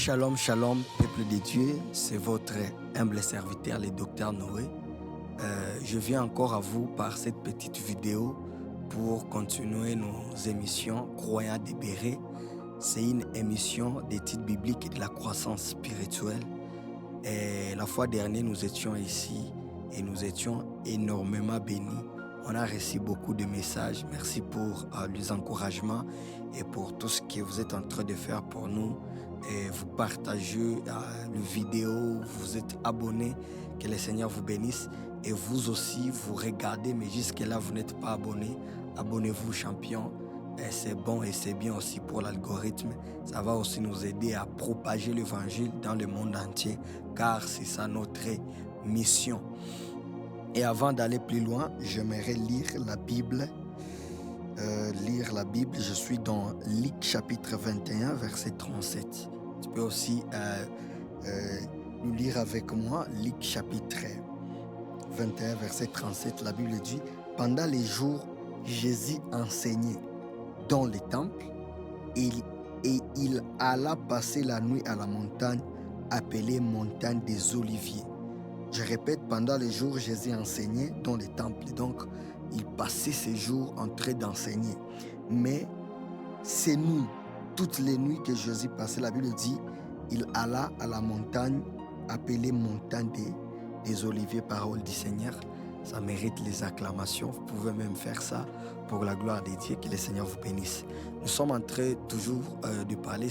Shalom, shalom, peuple de Dieu, c'est votre humble serviteur, le docteur Noé. Je viens encore à vous par cette petite vidéo pour continuer nos émissions Croyants libérés. C'est une émission d'études bibliques et de la croissance spirituelle. Et la fois dernière, nous étions ici et nous étions énormément bénis. On a reçu beaucoup de messages. Merci pour les encouragements et pour tout ce que vous êtes en train de faire pour nous. Et vous partagez les vidéos, vous êtes abonnés. Que le Seigneur vous bénisse. Et vous aussi, vous regardez, mais jusque-là, vous n'êtes pas abonnés. Abonnez-vous, champion. Et c'est bon et c'est bien aussi pour l'algorithme. Ça va aussi nous aider à propager l'évangile dans le monde entier, car c'est ça notre mission. Et avant d'aller plus loin, j'aimerais lire la Bible. Je suis dans Luc chapitre 21, verset 37. Tu peux aussi nous lire avec moi Luc chapitre 21, verset 37. La Bible dit: pendant les jours, Jésus enseignait dans les temples et il alla passer la nuit à la montagne appelée montagne des Oliviers. Je répète, pendant les jours, Jésus enseignait dans les temples. Donc, il passait ses jours en train d'enseigner. Mais ces nuits, toutes les nuits que Jésus passait, la Bible dit, il alla à la montagne appelée montagne des Oliviers, parole du Seigneur. Ça mérite les acclamations. Vous pouvez même faire ça pour la gloire de Dieu. Que le Seigneur vous bénisse. Nous sommes en train toujours de parler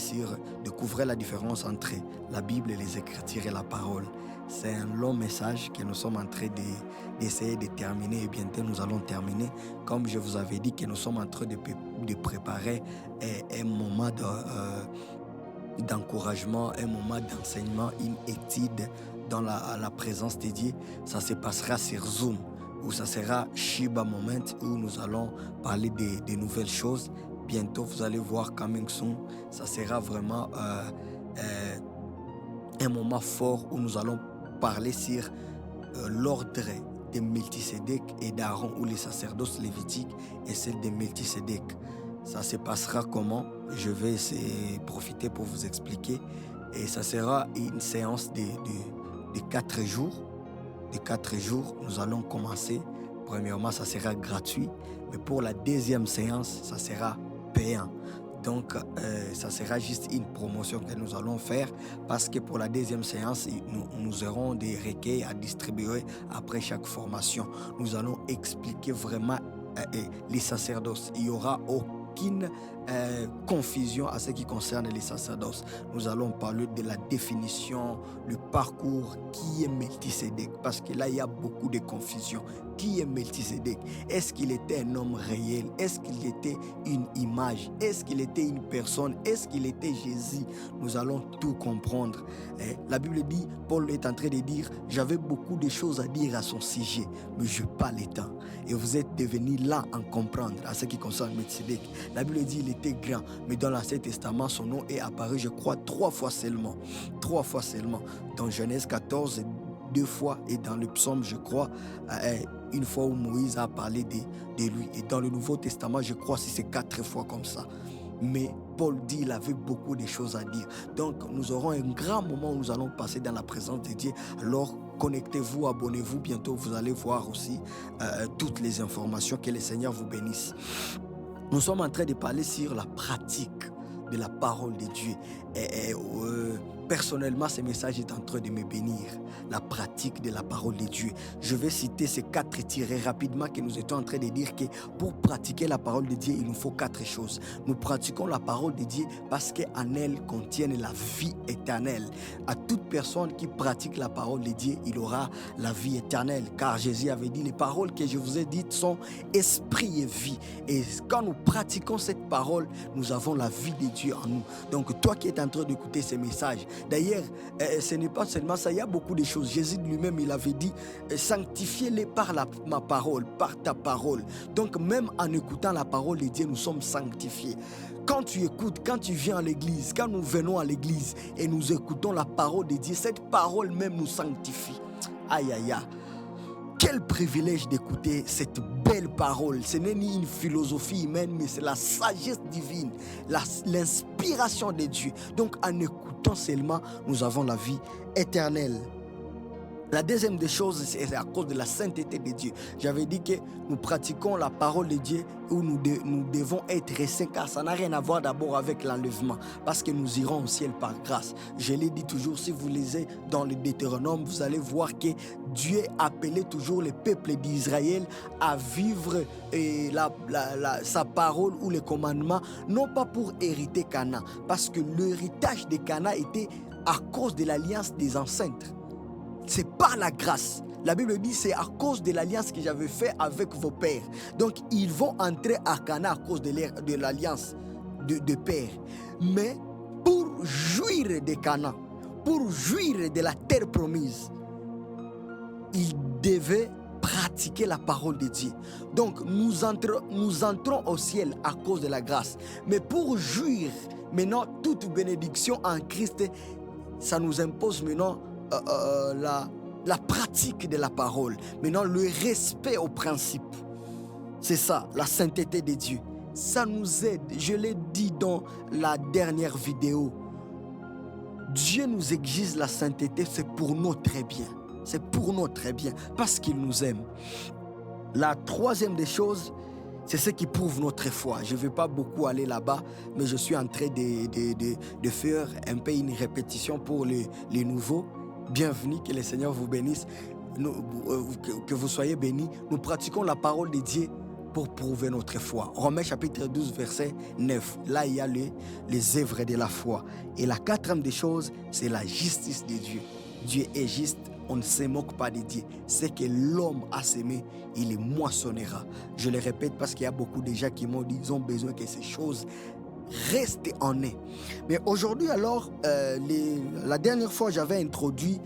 de couvrir la différence entre la Bible et les Écritures et la parole. C'est un long message que nous sommes en train d'essayer de terminer et bientôt nous allons terminer. Comme je vous avais dit que nous sommes en train de préparer un moment d'encouragement, un moment d'enseignement, une étude dans la présence de Dieu. Ça se passera sur Zoom, où ça sera Shiba Moment, où nous allons parler de nouvelles choses. Bientôt, vous allez voir Coming Soon. Ça sera vraiment un moment fort où nous allons parler sur l'ordre de Melchisédek et d'Aaron, ou les sacerdoces lévitiques et celle de Melchisédek. Ça se passera comment? Je vais essayer de profiter pour vous expliquer. Et ça sera une séance de 4 jours. De 4 jours, nous allons commencer. Premièrement, ça sera gratuit. Mais pour la deuxième séance, ça sera payant. Donc, ça sera juste une promotion que nous allons faire, parce que pour la deuxième séance, nous aurons des requêtes à distribuer après chaque formation. Nous allons expliquer vraiment les sacerdoces. Il y aura aucune confusion à ce qui concerne les sacerdoces. Nous allons parler de la définition, le parcours, qui est Melchisédek, parce que là il y a beaucoup de confusion. Qui est Melchisédek? Est-ce qu'il était un homme réel? Est-ce qu'il était une image? Est-ce qu'il était une personne? Est-ce qu'il était Jésus? Nous allons tout comprendre. La Bible dit, Paul est en train de dire: j'avais beaucoup de choses à dire à son sujet, mais je n'ai pas le temps. Et vous êtes devenus là en comprendre à ce qui concerne Melchisédek. La Bible dit il était grand, mais dans l'Ancien Testament, son nom est apparu, je crois, 3 fois seulement. 3 fois seulement. Dans Genèse 14, 2 fois, et dans le psaume, je crois, une fois où Moïse a parlé de lui. Et dans le Nouveau Testament, je crois que c'est 4 fois comme ça. Mais Paul dit qu'il avait beaucoup de choses à dire. Donc, nous aurons un grand moment où nous allons passer dans la présence de Dieu. Alors, connectez-vous, abonnez-vous. Bientôt, vous allez voir aussi toutes les informations. Que le Seigneur vous bénisse. Nous sommes en train de parler sur la pratique de la parole de Dieu. Personnellement, ce message est en train de me bénir. La pratique de la parole de Dieu. Je vais citer ces 4 tirés rapidement que nous étions en train de dire que pour pratiquer la parole de Dieu, il nous faut 4 choses. Nous pratiquons la parole de Dieu parce qu'en elle contiennent la vie éternelle. À toute personne qui pratique la parole de Dieu, il aura la vie éternelle. Car Jésus avait dit: les paroles que je vous ai dites sont esprit et vie. Et quand nous pratiquons cette parole, nous avons la vie de Dieu en nous. Donc toi qui es en train d'écouter ces messages, d'ailleurs, ce n'est pas seulement ça, il y a beaucoup de choses. Jésus lui-même, il avait dit: sanctifiez-les par ma parole, par ta parole. Donc même en écoutant la parole de Dieu, nous sommes sanctifiés. Quand tu écoutes, quand tu viens à l'église, quand nous venons à l'église et nous écoutons la parole de Dieu, cette parole même nous sanctifie. Aïe, aïe, aïe. Quel privilège d'écouter cette belle parole. Ce n'est ni une philosophie humaine, mais c'est la sagesse divine, l'inspiration de Dieu. Donc en écoutant seulement, nous avons la vie éternelle. La deuxième des choses, c'est à cause de la sainteté de Dieu. J'avais dit que nous pratiquons la parole de Dieu où nous devons être saints, car ça n'a rien à voir d'abord avec l'enlèvement, parce que nous irons au ciel par grâce. Je l'ai dit toujours, si vous lisez dans le Deutéronome, vous allez voir que Dieu appelait toujours le peuple d'Israël à vivre sa parole ou les commandements, non pas pour hériter Canaan, parce que l'héritage de Canaan était à cause de l'alliance des ancêtres. C'est par la grâce. La Bible dit c'est à cause de l'alliance que j'avais fait avec vos pères. Donc ils vont entrer à Canaan à cause de l'alliance de père. Mais pour jouir de Canaan, pour jouir de la terre promise, ils devaient pratiquer la parole de Dieu. Donc nous entrons au ciel à cause de la grâce. Mais pour jouir maintenant toute bénédiction en Christ, ça nous impose maintenant la pratique de la parole. Maintenant, le respect aux principes. C'est ça, la sainteté de Dieu. Ça nous aide. Je l'ai dit dans la dernière vidéo. Dieu nous exige la sainteté, c'est pour notre bien. C'est pour notre bien, parce qu'il nous aime. La troisième des choses, c'est ce qui prouve notre foi. Je ne vais pas beaucoup aller là-bas, mais je suis en train de faire un peu une répétition pour les nouveaux. Bienvenue, que le Seigneur vous bénisse, que vous soyez bénis. Nous pratiquons la parole de Dieu pour prouver notre foi. Romains chapitre 12, verset 9. Là, il y a les œuvres de la foi. Et la quatrième des choses, c'est la justice de Dieu. Dieu est juste, on ne se moque pas de Dieu. C'est que l'homme a semé, il les moissonnera. Je le répète parce qu'il y a beaucoup de gens qui m'ont dit qu'ils ont besoin que ces choses reste en eux. Mais aujourd'hui alors, la dernière fois j'avais introduit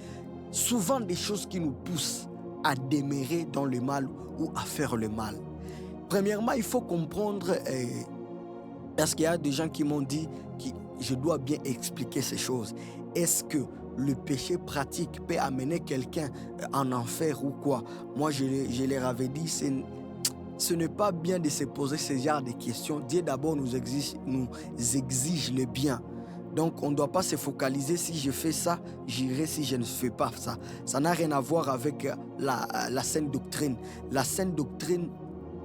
souvent des choses qui nous poussent à demeurer dans le mal ou à faire le mal. Premièrement, il faut comprendre, parce qu'il y a des gens qui m'ont dit que je dois bien expliquer ces choses. Est-ce que le péché pratique peut amener quelqu'un en enfer ou quoi? Moi je leur avais dit, ce n'est pas bien de se poser ce genre de questions. Dieu d'abord nous exige le bien. Donc on ne doit pas se focaliser, si je fais ça, j'irai, si je ne fais pas ça. Ça n'a rien à voir avec la sainte doctrine. La sainte doctrine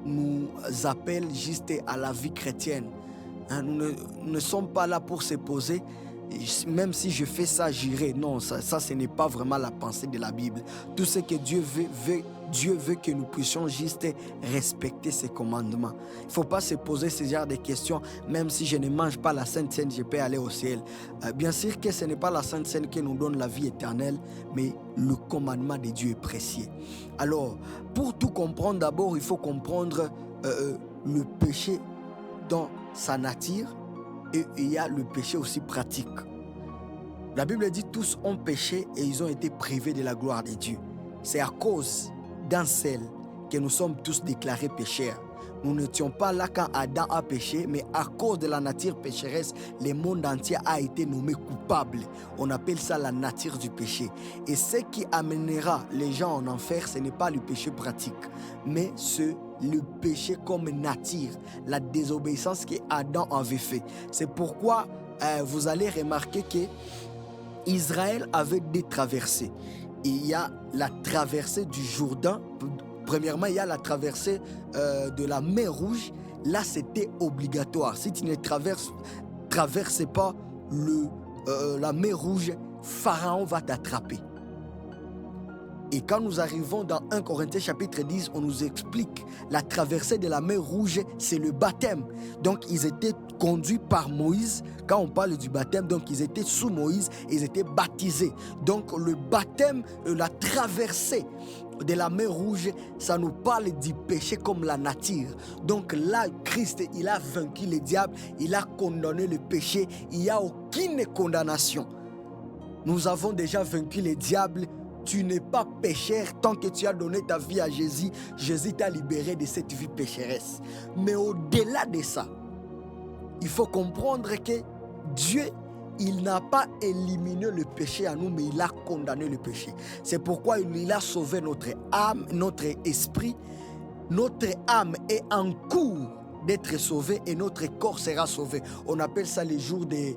nous appelle juste à la vie chrétienne. Nous ne sommes pas là pour se poser. Même si je fais ça, j'irai. Non, ça ce n'est pas vraiment la pensée de la Bible. Tout ce que Dieu veut que nous puissions juste respecter ses commandements. Il ne faut pas se poser ce genre de questions. Même si je ne mange pas la Sainte Seine, je peux aller au ciel. Bien sûr que ce n'est pas la Sainte Seine qui nous donne la vie éternelle, mais le commandement de Dieu est précieux. Alors, pour tout comprendre, d'abord, il faut comprendre le péché dans sa nature. Et il y a le péché aussi pratique. La Bible dit tous ont péché et ils ont été privés de la gloire de Dieu. C'est à cause d'un seul que nous sommes tous déclarés pécheurs. Nous n'étions pas là quand Adam a péché, mais à cause de la nature pécheresse, le monde entier a été nommé coupable. On appelle ça la nature du péché. Et ce qui amènera les gens en enfer, ce n'est pas le péché pratique, mais le péché comme nature, la désobéissance que Adam avait fait. C'est pourquoi vous allez remarquer que Israël avait des traversées. Il y a la traversée du Jourdain. Premièrement, il y a la traversée de la mer Rouge. Là, c'était obligatoire. Si tu ne traverses pas la mer Rouge, Pharaon va t'attraper. Et quand nous arrivons dans 1 Corinthiens chapitre 10, on nous explique la traversée de la mer Rouge, c'est le baptême. Donc ils étaient conduits par Moïse. Quand on parle du baptême, donc ils étaient sous Moïse, ils étaient baptisés. Donc le baptême, la traversée de la mer Rouge, ça nous parle du péché comme la nature. Donc là, Christ, il a vaincu le diable, il a condamné le péché, il n'y a aucune condamnation. Nous avons déjà vaincu le diable. Tu n'es pas pécheur tant que tu as donné ta vie à Jésus. Jésus t'a libéré de cette vie pécheresse. Mais au-delà de ça, il faut comprendre que Dieu il n'a pas éliminé le péché à nous, mais il a condamné le péché. C'est pourquoi il a sauvé notre âme, notre esprit. Notre âme est en cours d'être sauvée et notre corps sera sauvé. On appelle ça les jours des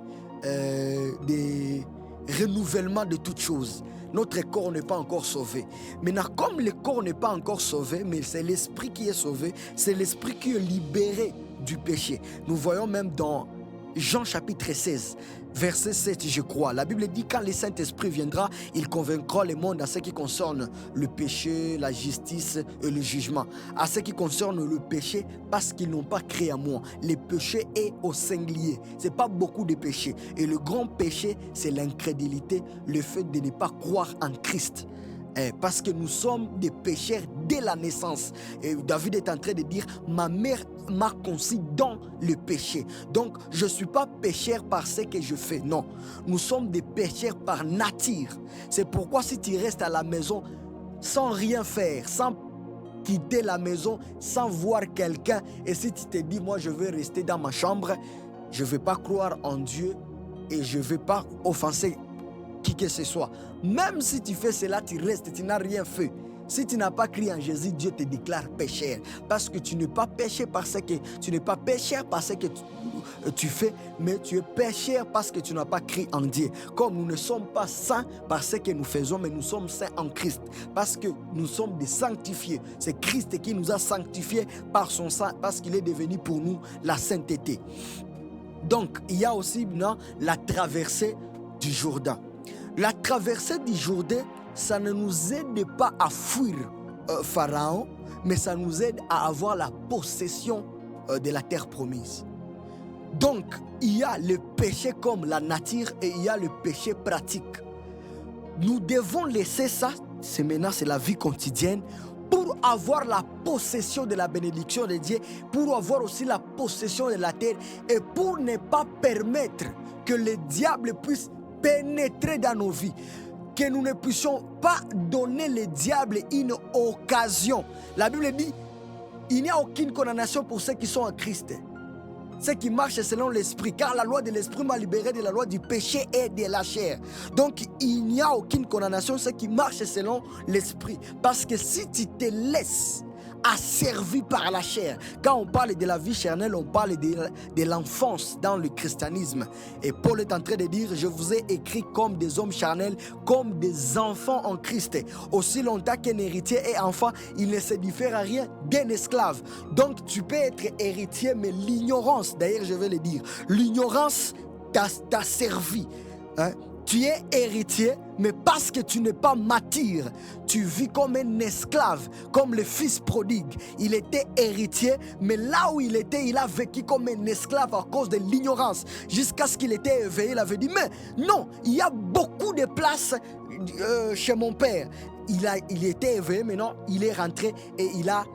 renouvellements de toutes choses. Notre corps n'est pas encore sauvé. Maintenant, comme le corps n'est pas encore sauvé, mais c'est l'esprit qui est sauvé, c'est l'esprit qui est libéré du péché. Nous voyons même dans Jean chapitre 16, verset 7, je crois. La Bible dit, quand le Saint-Esprit viendra, il convaincra le monde à ce qui concerne le péché, la justice et le jugement. À ce qui concerne le péché, parce qu'ils n'ont pas créé à moi. Le péché est au singulier. Ce n'est pas beaucoup de péchés. Et le grand péché, c'est l'incrédulité, le fait de ne pas croire en Christ. Parce que nous sommes des pécheurs dès la naissance. Et David est en train de dire, ma mère m'a conçu dans le péché. Donc, je ne suis pas pécheur par ce que je fais. Non, nous sommes des pécheurs par nature. C'est pourquoi si tu restes à la maison sans rien faire, sans quitter la maison, sans voir quelqu'un, et si tu te dis, moi je vais rester dans ma chambre, je ne vais pas croire en Dieu et je ne vais pas offenser qui que ce soit. Même si tu fais cela, tu restes, tu n'as rien fait. Si tu n'as pas crié en Jésus, Dieu te déclare pécheur. Parce que tu n'es pas péché parce que tu n'es pas pécheur parce que tu fais, mais tu es pécheur parce que tu n'as pas crié en Dieu. Comme nous ne sommes pas saints par ce que nous faisons, mais nous sommes saints en Christ. Parce que nous sommes des sanctifiés. C'est Christ qui nous a sanctifiés par son sang, parce qu'il est devenu pour nous la sainteté. Donc, il y a aussi maintenant la traversée du Jourdain. La traversée du Jourdain, ça ne nous aide pas à fuir Pharaon, mais ça nous aide à avoir la possession de la terre promise. Donc, il y a le péché comme la nature et il y a le péché pratique. Nous devons laisser ça, c'est la vie quotidienne, pour avoir la possession de la bénédiction de Dieu, pour avoir aussi la possession de la terre et pour ne pas permettre que le diable puisse pénétrer dans nos vies, que nous ne puissions pas donner le diable une occasion. La Bible dit, il n'y a aucune condamnation pour ceux qui sont en Christ, ceux qui marchent selon l'esprit, car la loi de l'esprit m'a libéré de la loi du péché et de la chair. Donc il n'y a aucune condamnation ceux qui marchent selon l'esprit, parce que si tu te laisses asservi par la chair. Quand on parle de la vie charnelle, on parle de l'enfance dans le christianisme. Et Paul est en train de dire, je vous ai écrit comme des hommes charnels, comme des enfants en Christ. Aussi longtemps qu'un héritier est enfant, il ne se diffère à rien d'un esclave. Donc tu peux être héritier, mais l'ignorance, d'ailleurs je vais le dire, l'ignorance t'a servi. Tu es héritier, mais parce que tu n'es pas mature, tu vis comme un esclave, comme le fils prodigue. Il était héritier, mais là où il était, il a vécu comme un esclave à cause de l'ignorance. Jusqu'à ce qu'il était éveillé, il avait dit, mais non, il y a beaucoup de places chez mon père. Il était éveillé, maintenant il est rentré et il a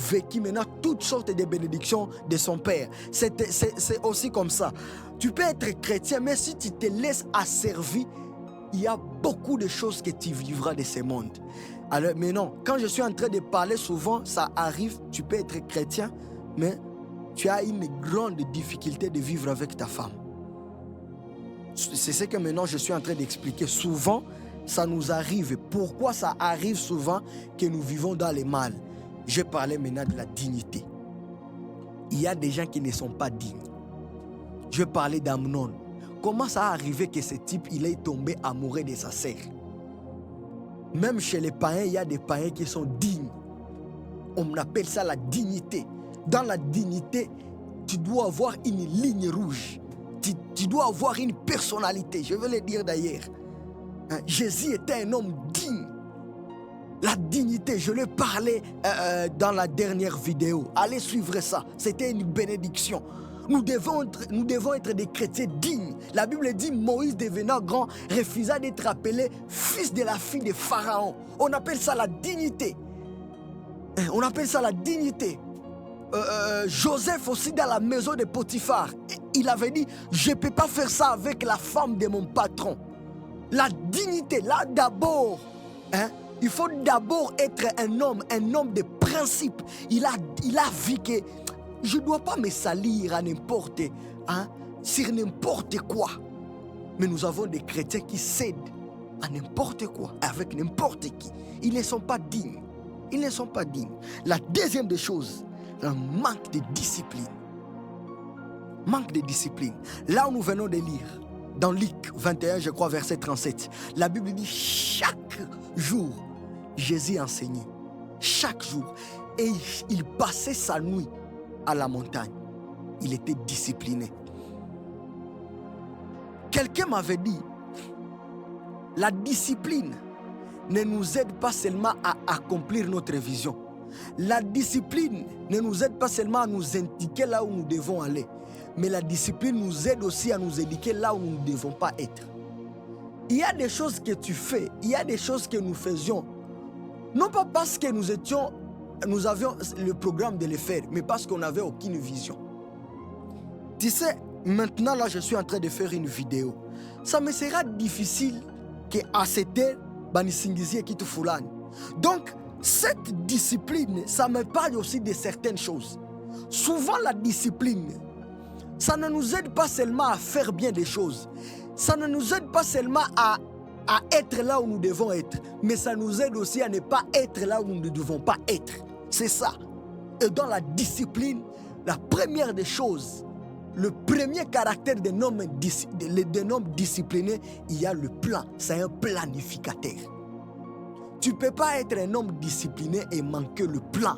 vécu maintenant toutes sortes de bénédictions de son père. C'est aussi comme ça. Tu peux être chrétien, mais si tu te laisses asservir, il y a beaucoup de choses que tu vivras de ce monde. Alors, mais non, quand je suis en train de parler souvent, ça arrive, tu peux être chrétien, mais tu as une grande difficulté de vivre avec ta femme. C'est ce que maintenant je suis en train d'expliquer. Souvent, ça nous arrive. Pourquoi ça arrive souvent que nous vivons dans le mal? Je parlais maintenant de la dignité. Il y a des gens qui ne sont pas dignes. Je parlais d'Amnon. Comment ça a arrivé que ce type, il est tombé amoureux de sa sœur? Même chez les païens, il y a des païens qui sont dignes. On appelle ça la dignité. Dans la dignité, tu dois avoir une ligne rouge. Tu dois avoir une personnalité. Je vais le dire d'ailleurs. Jésus était un homme digne. La dignité, je l'ai parlé dans la dernière vidéo. Allez suivre ça. C'était une bénédiction. Nous devons être des chrétiens dignes. La Bible dit, Moïse devenant grand, refusa d'être appelé fils de la fille de Pharaon. On appelle ça la dignité. On appelle ça la dignité. Joseph aussi dans la maison de Potiphar, il avait dit, je ne peux pas faire ça avec la femme de mon patron. La dignité, là d'abord, il faut d'abord être un homme de principe. Il a vu que je ne dois pas me salir à n'importe, sur n'importe quoi. Mais nous avons des chrétiens qui cèdent à n'importe quoi, avec n'importe qui. Ils ne sont pas dignes. Ils ne sont pas dignes. La deuxième des choses, un manque de discipline. Manque de discipline. Là où nous venons de lire, dans Luc 21, je crois, verset 37, la Bible dit chaque jour, Jésus enseignait. Chaque jour. Et il passait sa nuit à la montagne. Il était discipliné. Quelqu'un m'avait dit, la discipline ne nous aide pas seulement à accomplir notre vision. La discipline ne nous aide pas seulement à nous indiquer là où nous devons aller, mais la discipline nous aide aussi à nous indiquer là où nous ne devons pas être. Il y a des choses que tu fais, il y a des choses que nous faisions, non pas parce que nous avions le programme de les faire, mais parce qu'on n'avait aucune vision. Tu sais, maintenant là, je suis en train de faire une vidéo. Ça me sera difficile qu'à cette heure, qui te foulane. Donc, cette discipline, ça me parle aussi de certaines choses. Souvent, la discipline, ça ne nous aide pas seulement à faire bien des choses. Ça ne nous aide pas seulement à être là où nous devons être, mais ça nous aide aussi à ne pas être là où nous ne devons pas être. C'est ça. Et dans la discipline, la première des choses, le premier caractère d'un homme discipliné, il y a le plan. C'est un planificateur. Tu ne peux pas être un homme discipliné et manquer le plan.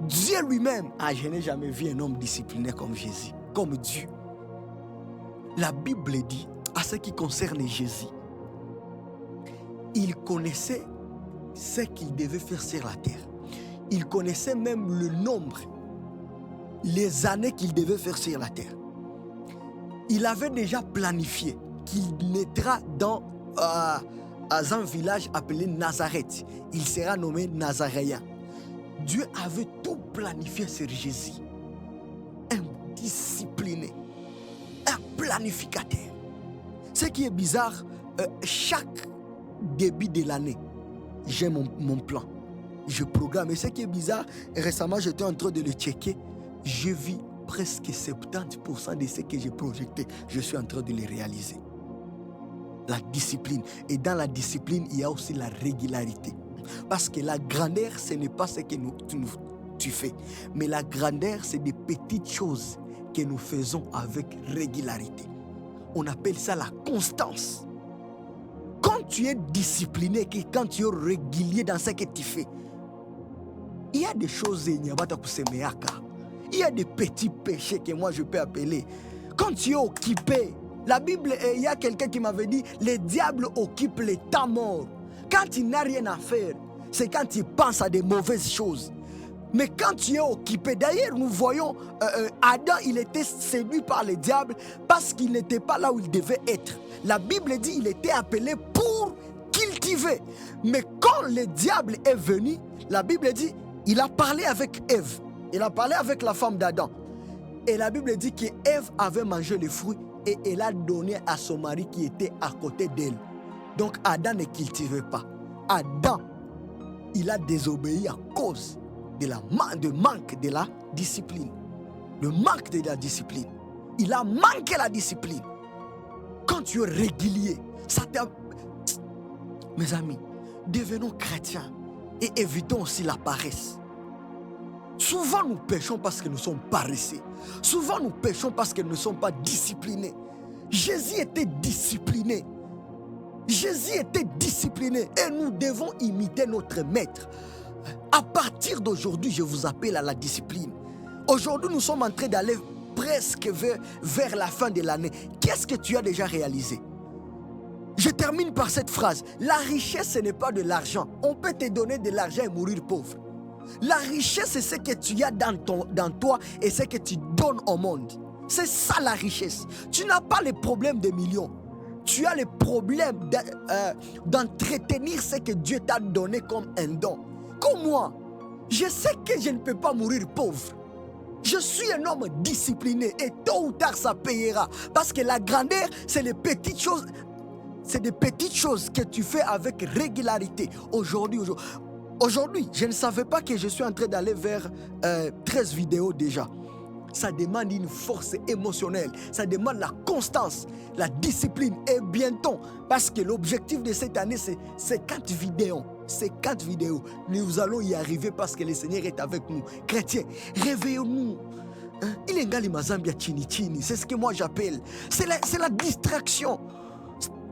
Dieu lui-même, je n'ai jamais vu un homme discipliné comme Jésus, comme Dieu. La Bible dit, à ce qui concerne Jésus, il connaissait ce qu'il devait faire sur la terre. Il connaissait même le nombre, les années qu'il devait faire sur la terre. Il avait déjà planifié qu'il naîtra dans un village appelé Nazareth. Il sera nommé Nazaréen. Dieu avait tout planifié sur Jésus. Un discipliné, un planificateur. Ce qui est bizarre, chaque début de l'année, j'ai mon plan. Je programme. Et ce qui est bizarre, récemment, j'étais en train de le checker. Je vis presque 70% de ce que j'ai projeté. Je suis en train de le réaliser. La discipline. Et dans la discipline, il y a aussi la régularité. Parce que la grandeur, ce n'est pas ce que tu fais. Mais la grandeur, c'est des petites choses que nous faisons avec régularité. On appelle ça la constance. Quand tu es discipliné, quand tu es régulier dans ce que tu fais, il y a des choses, il y a des petits péchés que moi je peux appeler. Quand tu es occupé, la Bible, il y a quelqu'un qui m'avait dit, le diable occupe les temps morts. Quand il n'a rien à faire, c'est quand il pense à des mauvaises choses. Mais quand tu es occupé, d'ailleurs nous voyons Adam, il était séduit par le diable parce qu'il n'était pas là où il devait être. La Bible dit qu'il était appelé pour cultiver. Mais quand le diable est venu, la Bible dit il a parlé avec Ève. Il a parlé avec la femme d'Adam. Et la Bible dit qu'Ève avait mangé les fruits et elle a donné à son mari qui était à côté d'elle. Donc Adam ne cultivait pas. Adam, il a désobéi à cause de manque de la discipline. Le manque de la discipline. Il a manqué la discipline. Quand tu es régulier, ça t'a... Mes amis, devenons chrétiens et évitons aussi la paresse. Souvent nous péchons parce que nous sommes paresseux. Souvent nous péchons parce que nous ne sommes pas disciplinés. Jésus était discipliné. Jésus était discipliné et nous devons imiter notre maître. À partir d'aujourd'hui, je vous appelle à la discipline. Aujourd'hui, nous sommes en train d'aller presque vers la fin de l'année. Qu'est-ce que tu as déjà réalisé? Je termine par cette phrase. La richesse, ce n'est pas de l'argent. On peut te donner de l'argent et mourir pauvre. La richesse, c'est ce que tu as dans toi et ce que tu donnes au monde. C'est ça la richesse. Tu n'as pas le problème des millions. Tu as le problème d'entretenir ce que Dieu t'a donné comme un don. Comme moi, je sais que je ne peux pas mourir pauvre. Je suis un homme discipliné et tôt ou tard ça payera. Parce que la grandeur, c'est les petites choses. C'est des petites choses que tu fais avec régularité. Aujourd'hui, je ne savais pas que je suis en train d'aller vers 13 vidéos déjà. Ça demande une force émotionnelle. Ça demande la constance, la discipline et bientôt. Parce que l'objectif de cette année, c'est 50 vidéos. C'est 4 vidéos. Nous allons y arriver parce que le Seigneur est avec nous. Chrétiens, réveillons-nous. Il est ngali mazambia chini chini. C'est ce que moi j'appelle. C'est la distraction.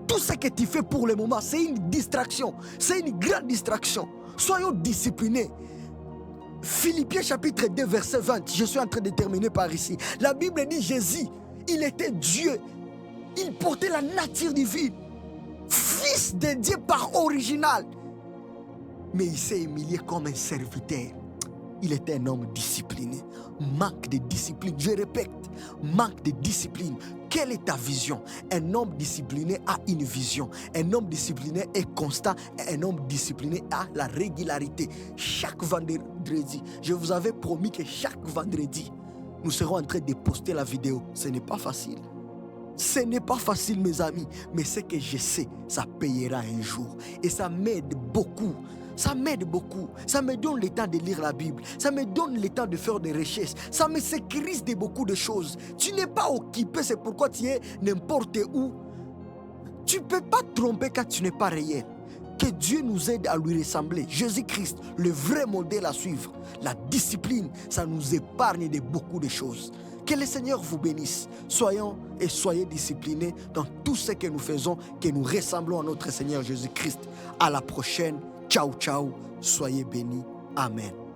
Tout ce que tu fais pour le moment, c'est une distraction. C'est une grande distraction. Soyons disciplinés. Philippiens chapitre 2 verset 20. Je suis en train de terminer par ici. La Bible dit Jésus, il était Dieu. Il portait la nature divine. Fils de Dieu par original. Mais il s'est humilié comme un serviteur. Il était un homme discipliné. Manque de discipline. Je répète, manque de discipline. Quelle est ta vision? Un homme discipliné a une vision. Un homme discipliné est constant. Et un homme discipliné a la régularité. Chaque vendredi, je vous avais promis que chaque vendredi, nous serons en train de poster la vidéo. Ce n'est pas facile. Ce n'est pas facile, mes amis. Mais ce que je sais, ça payera un jour. Et ça m'aide beaucoup. Ça m'aide beaucoup. Ça me donne le temps de lire la Bible. Ça me donne le temps de faire des recherches. Ça me sécurise de beaucoup de choses. Tu n'es pas occupé, c'est pourquoi tu es n'importe où. Tu ne peux pas te tromper quand tu n'es pas réel. Que Dieu nous aide à lui ressembler. Jésus-Christ, le vrai modèle à suivre. La discipline, ça nous épargne de beaucoup de choses. Que le Seigneur vous bénisse. Soyez disciplinés dans tout ce que nous faisons, que nous ressemblons à notre Seigneur Jésus-Christ. À la prochaine. Ciao, ciao. Soyez bénis. Amen.